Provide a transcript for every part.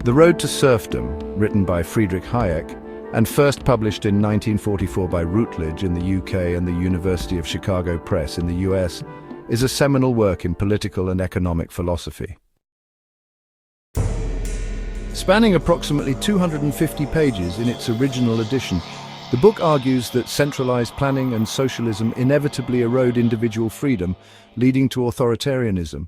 The Road to Serfdom, written by Friedrich Hayek, and first published in 1944 by Routledge in the UK and the University of Chicago Press in the US, is a seminal work in political and economic philosophy. Spanning approximately 250 pages in its original edition, the book argues that centralized planning and socialism inevitably erode individual freedom, leading to authoritarianism.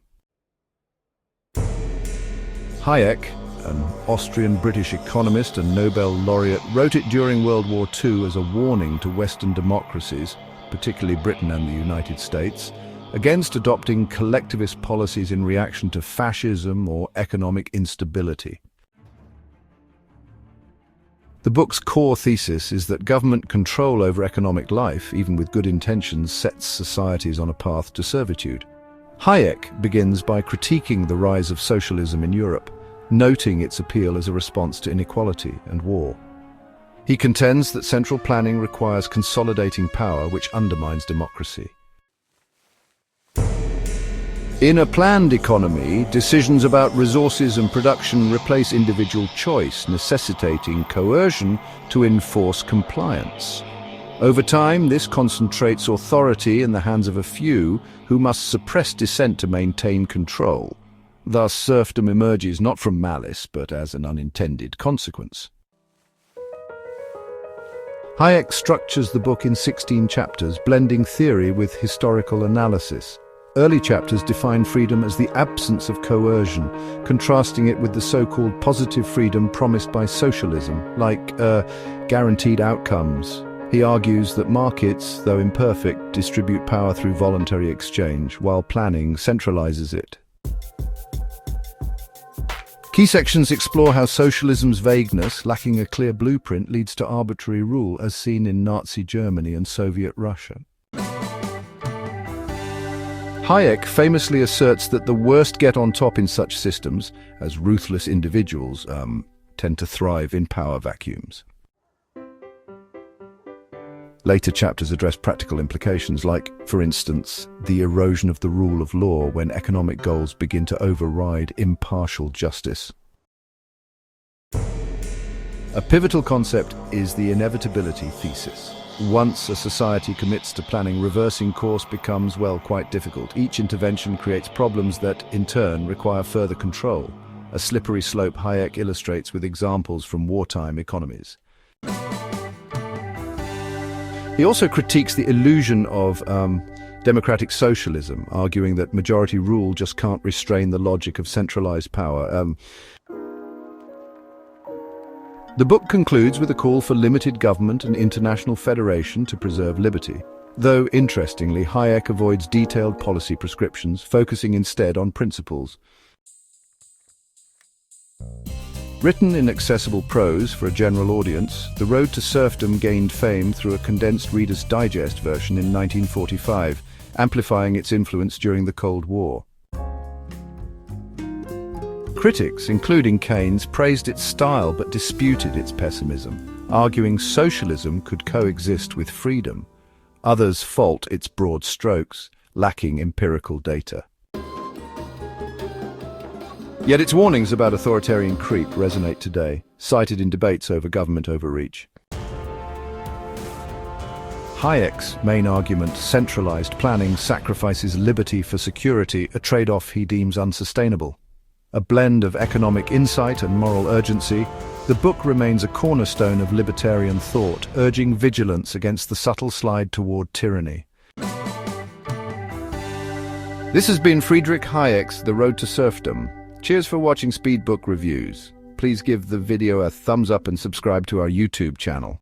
Hayek, an Austrian-British economist and Nobel laureate, wrote it during World War II as a warning to Western democracies, particularly Britain and the United States, against adopting collectivist policies in reaction to fascism or economic instability. The book's core thesis is that government control over economic life, even with good intentions, sets societies on a path to servitude. Hayek begins by critiquing the rise of socialism in Europe, noting its appeal as a response to inequality and war. He contends that central planning requires consolidating power, which undermines democracy. In a planned economy, decisions about resources and production replace individual choice, necessitating coercion to enforce compliance. Over time, this concentrates authority in the hands of a few who must suppress dissent to maintain control. Thus, serfdom emerges not from malice, but as an unintended consequence. Hayek structures the book in 16 chapters, blending theory with historical analysis. Early chapters define freedom as the absence of coercion, contrasting it with the so-called positive freedom promised by socialism, like guaranteed outcomes. He argues that markets, though imperfect, distribute power through voluntary exchange, while planning centralizes it. Key sections explore how socialism's vagueness, lacking a clear blueprint, leads to arbitrary rule, as seen in Nazi Germany and Soviet Russia. Hayek famously asserts that the worst get on top in such systems, as ruthless individuals tend to thrive in power vacuums. Later chapters address practical implications like, for instance, the erosion of the rule of law when economic goals begin to override impartial justice. A pivotal concept is the inevitability thesis. Once a society commits to planning, reversing course becomes, well, quite difficult. Each intervention creates problems that, in turn, require further control. A slippery slope Hayek illustrates with examples from wartime economies. He also critiques the illusion of democratic socialism, arguing that majority rule just can't restrain the logic of centralized power. The book concludes with a call for limited government and international federation to preserve liberty. Though, interestingly, Hayek avoids detailed policy prescriptions, focusing instead on principles. Written in accessible prose for a general audience, The Road to Serfdom gained fame through a condensed Reader's Digest version in 1945, amplifying its influence during the Cold War. Critics, including Keynes, praised its style but disputed its pessimism, arguing socialism could coexist with freedom. Others fault its broad strokes, lacking empirical data. Yet its warnings about authoritarian creep resonate today, cited in debates over government overreach. Hayek's main argument, centralized planning sacrifices liberty for security, a trade-off he deems unsustainable. A blend of economic insight and moral urgency, the book remains a cornerstone of libertarian thought, urging vigilance against the subtle slide toward tyranny. This has been Friedrich Hayek's The Road to Serfdom. Cheers for watching Speed Book Reviews. Please give the video a thumbs up and subscribe to our YouTube channel.